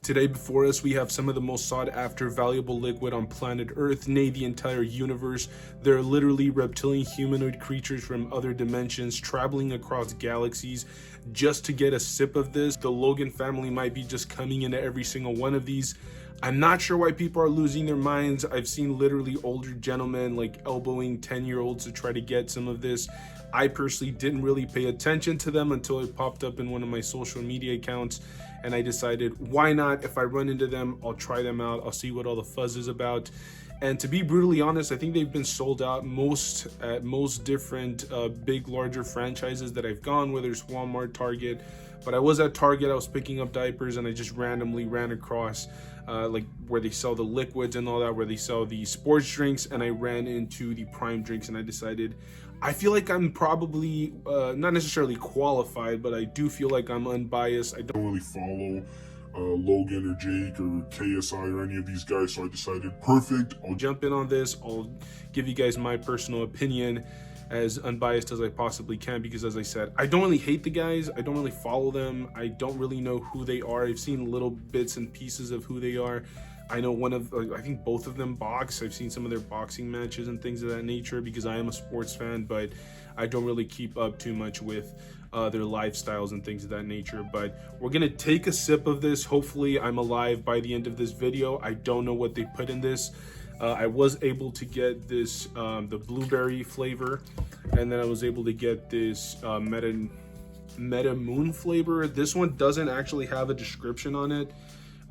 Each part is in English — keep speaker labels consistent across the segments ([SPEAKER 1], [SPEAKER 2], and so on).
[SPEAKER 1] Today before us, we have some of the most sought after valuable liquid on planet Earth, nay the entire universe. They're literally reptilian humanoid creatures from other dimensions traveling across galaxies just to get a sip of this. The Logan family might be just coming into every single one of these. I'm not sure why people are losing their minds. I've seen literally older gentlemen like elbowing 10-year-olds to try to get some of this. I personally didn't really pay attention to them until it popped up in one of my social media accounts, and I decided, why not? If I run into them, I'll try them out. I'll see what all the fuzz is about. And to be brutally honest, I think they've been sold out at most different big, larger franchises that I've gone, whether it's Walmart, Target. But I was at Target, I was picking up diapers, and I just randomly ran across like where they sell the liquids and all that, where they sell the sports drinks, and I ran into the Prime drinks, and I decided, I feel like I'm probably not necessarily qualified, but I do feel like I'm unbiased. I don't
[SPEAKER 2] really follow Logan or Jake or KSI or any of these guys, so I decided, perfect,
[SPEAKER 1] I'll jump in on this. I'll give you guys my personal opinion as unbiased as I possibly can, because as I said, I don't really hate the guys. I don't really follow them. I don't really know who they are. I've seen little bits and pieces of who they are. I know I think both of them box. I've seen some of their boxing matches and things of that nature because I am a sports fan, but I don't really keep up too much with their lifestyles and things of that nature. But we're gonna take a sip of this. Hopefully I'm alive by the end of this video. I don't know what they put in this. I was able to get this, the blueberry flavor, and then I was able to get this Meta Moon flavor. This one doesn't actually have a description on it.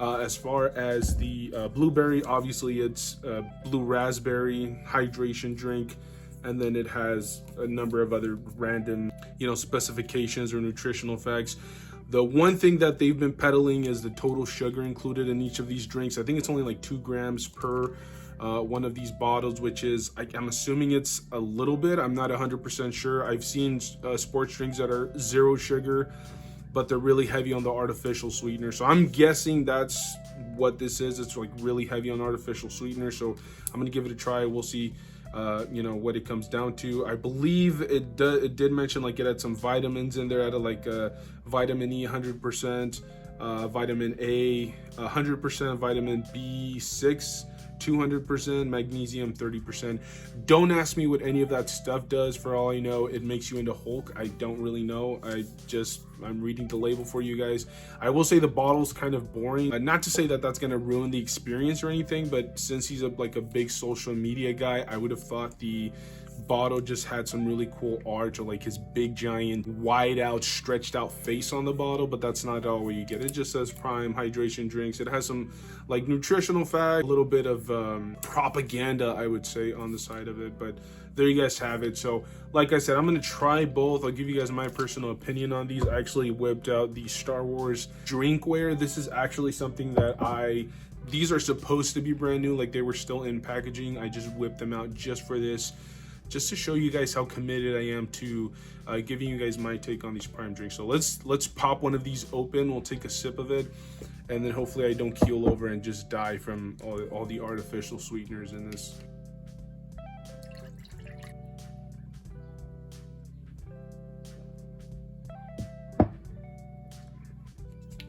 [SPEAKER 1] As far as the blueberry, obviously it's blue raspberry hydration drink, and then it has a number of other random, specifications or nutritional facts. The one thing that they've been peddling is the total sugar included in each of these drinks. I think it's only like 2 grams per one of these bottles, which is, I'm assuming it's a little bit. I'm not 100% sure. I've seen sports drinks that are 0 sugar, but they're really heavy on the artificial sweetener. So I'm guessing that's what this is. It's like really heavy on artificial sweetener. So I'm gonna give it a try. We'll see, what it comes down to. I believe it did mention like it had some vitamins in there. It had like vitamin E 100%, vitamin A 100%, vitamin B6 200%, magnesium 30%. Don't ask me what any of that stuff does. For all I know, it makes you into Hulk. I don't really know. I'm reading the label for you guys. I will say the bottle's kind of boring. Not to say that that's gonna ruin the experience or anything, but since he's like a big social media guy, I would have thought the bottle just had some really cool art, or like his big giant wide out stretched out face on the bottle, but that's not all what you get. It just says Prime hydration drinks. It has some like nutritional fact, a little bit of propaganda, I would say, on the side of it, but there you guys have it. So like I said, I'm gonna try both. I'll give you guys my personal opinion on these. I actually whipped out the Star Wars drinkware. This is actually something that these are supposed to be brand new, like they were still in packaging. I just whipped them out just for this, just to show you guys how committed I am to giving you guys my take on these Prime drinks. So let's pop one of these open. We'll take a sip of it, and then hopefully I don't keel over and just die from all the artificial sweeteners in this.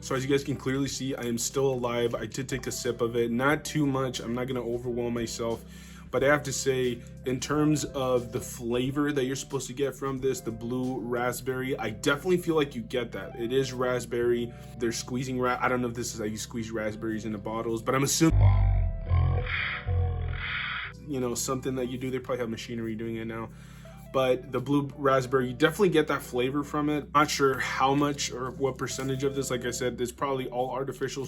[SPEAKER 1] So as you guys can clearly see, I am still alive. I did take a sip of it, not too much. I'm not gonna overwhelm myself. But I have to say, in terms of the flavor that you're supposed to get from this, the blue raspberry, I definitely feel like you get that. It is raspberry. They're squeezing, I don't know if this is how you squeeze raspberries into bottles, but I'm assuming, something that you do. They probably have machinery doing it now. But the blue raspberry, you definitely get that flavor from it. Not sure how much or what percentage of this. Like I said, there's probably all artificial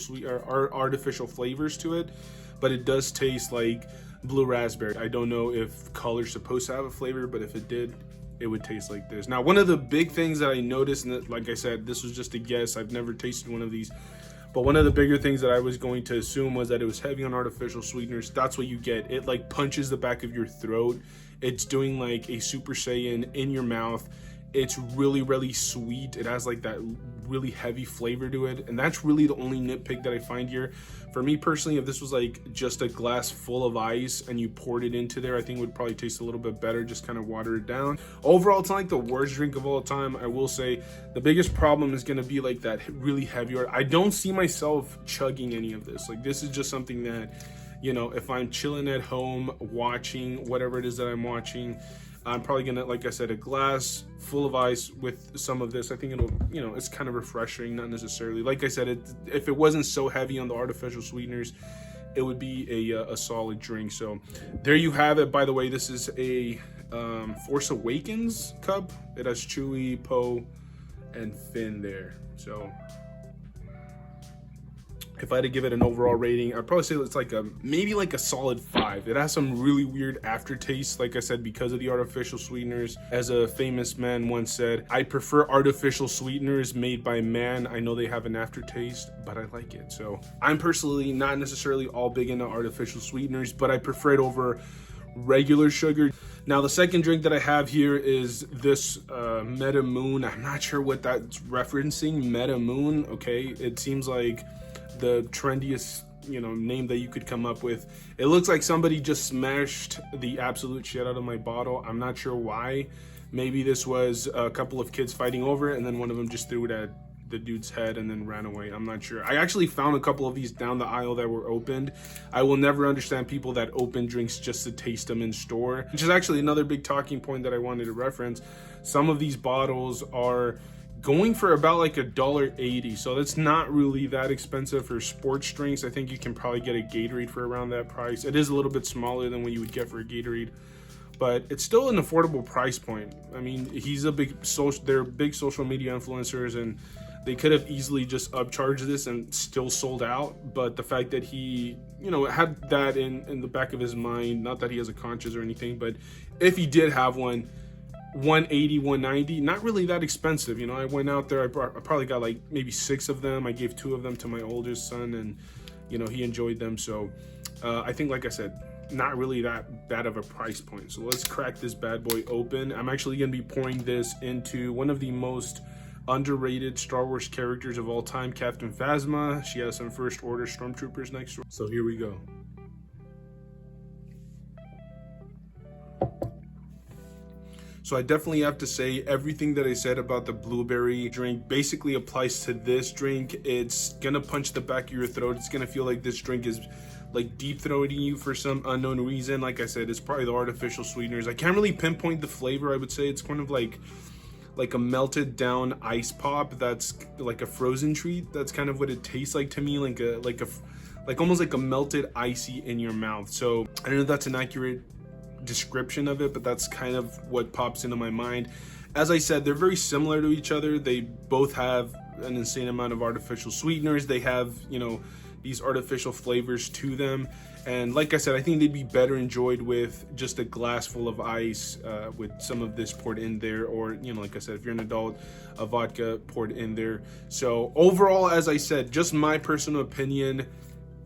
[SPEAKER 1] artificial flavors to it, but it does taste like blue raspberry. I don't know if color's supposed to have a flavor, but if it did, it would taste like this. Now, one of the big things that I noticed, and that, like I said, this was just a guess, I've never tasted one of these, but one of the bigger things that I was going to assume was that it was heavy on artificial sweeteners. That's what you get. It like punches the back of your throat. It's doing like a Super Saiyan in your mouth. It's really sweet. It has like that really heavy flavor to it, and that's really the only nitpick that I find here. For me personally, if this was like just a glass full of ice and you poured it into there, I think it would probably taste a little bit better. Just kind of water it down. Overall, it's not like the worst drink of all time. I will say the biggest problem is going to be like that really heavy. I don't see myself chugging any of this. Like, this is just something that, you know, if I'm chilling at home watching whatever it is that I'm watching, I'm probably gonna, like I said, a glass full of ice with some of this. I think it'll, you know, it's kind of refreshing, not necessarily. Like I said, if it wasn't so heavy on the artificial sweeteners, it would be a solid drink. So there you have it. By the way, this is a Force Awakens cup. It has Chewie, Poe, and Finn there. So if I had to give it an overall rating, I'd probably say it's like maybe like a solid 5. It has some really weird aftertaste, like I said, because of the artificial sweeteners. As a famous man once said, I prefer artificial sweeteners made by man. I know they have an aftertaste, but I like it. So I'm personally not necessarily all big into artificial sweeteners, but I prefer it over regular sugar. Now, the second drink that I have here is this Meta Moon. I'm not sure what that's referencing. Meta Moon, okay? It seems like the trendiest, you know, name that you could come up with. It looks like somebody just smashed the absolute shit out of my bottle. I'm not sure why. Maybe this was a couple of kids fighting over it, and then one of them just threw it at the dude's head and then ran away. I'm not sure. I actually found a couple of these down the aisle that were opened. I will never understand people that open drinks just to taste them in store, which is actually another big talking point that I wanted to reference. Some of these bottles are going for about like $1.80, so that's not really that expensive for sports drinks. I think you can probably get a Gatorade for around that price. It is a little bit smaller than what you would get for a Gatorade, but it's still an affordable price point. I mean, they're big social media influencers, and they could have easily just upcharged this and still sold out. But the fact that he, you know, had that in the back of his mind, not that he has a conscience or anything, but if he did have one, 180, 190, not really that expensive. You know, I went out there, I probably got like maybe 6 of them. I gave 2 of them to my oldest son, and, you know, he enjoyed them. So I think, like I said, not really that bad of a price point. So let's crack this bad boy open. I'm actually going to be pouring this into one of the most underrated Star Wars characters of all time, Captain Phasma. She has some First Order stormtroopers next to her. So here we go. So I definitely have to say everything that I said about the blueberry drink basically applies to this drink. It's gonna punch the back of your throat. It's gonna feel like this drink is like deep throating you for some unknown reason. Like I said, it's probably the artificial sweeteners. I can't really pinpoint the flavor. I would say it's kind of like a melted down ice pop that's like a frozen treat. That's kind of what it tastes like to me, like almost like a melted icy in your mouth. So I don't know if that's an accurate description of it, but that's kind of what pops into my mind. As I said, they're very similar to each other. They both have an insane amount of artificial sweeteners. They have, you know, these artificial flavors to them, and like I said, I think they'd be better enjoyed with just a glass full of ice with some of this poured in there, or, you know, like I said, if you're an adult, a vodka poured in there. So overall, as I said, just my personal opinion,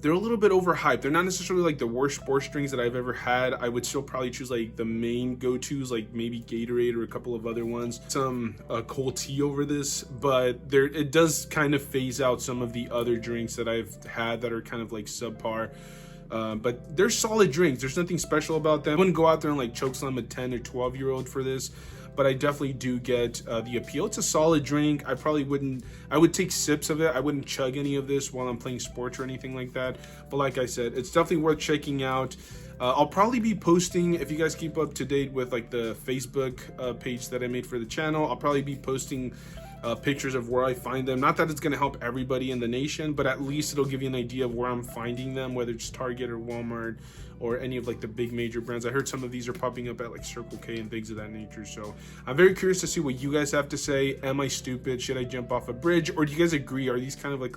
[SPEAKER 1] they're a little bit overhyped. They're not necessarily like the worst sports drinks that I've ever had. I would still probably choose like the main go-tos, like maybe Gatorade or a couple of other ones. Some cold tea over this, but it does kind of phase out some of the other drinks that I've had that are kind of like subpar. But they're solid drinks. There's nothing special about them. I wouldn't go out there and like chokeslam a 10 or 12-year-old for this, but I definitely do get the appeal. It's a solid drink. I would take sips of it. I wouldn't chug any of this while I'm playing sports or anything like that. But like I said, it's definitely worth checking out. I'll probably be posting, if you guys keep up to date with like the Facebook page that I made for the channel, I'll probably be posting pictures of where I find them. Not that it's going to help everybody in the nation, but at least it'll give you an idea of where I'm finding them, whether it's Target or Walmart or any of like the big major brands. I heard some of these are popping up at like Circle K and things of that nature. So I'm very curious to see what you guys have to say. Am I stupid? Should I jump off a bridge? Or do you guys agree? Are these kind of like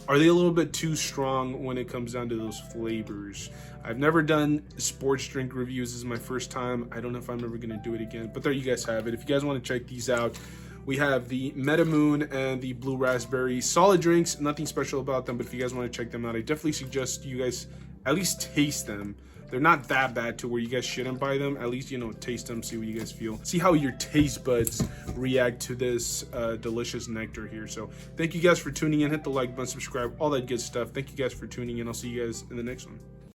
[SPEAKER 1] are they a little bit too strong when it comes down to those flavors? I've never done sports drink reviews. This is my first time. I don't know if I'm ever going to do it again, but there you guys have it. If you guys want to check these out, we have the Meta Moon and the Blue Raspberry. Solid drinks, nothing special about them, but if you guys want to check them out, I definitely suggest you guys at least taste them they're not that bad to where you guys shouldn't buy them. At least, you know, taste them, see what you guys feel, see how your taste buds react to this delicious nectar here. So thank you guys for tuning in. Hit the like button, subscribe, all that good stuff. Thank you guys for tuning in. I'll see you guys in the next one.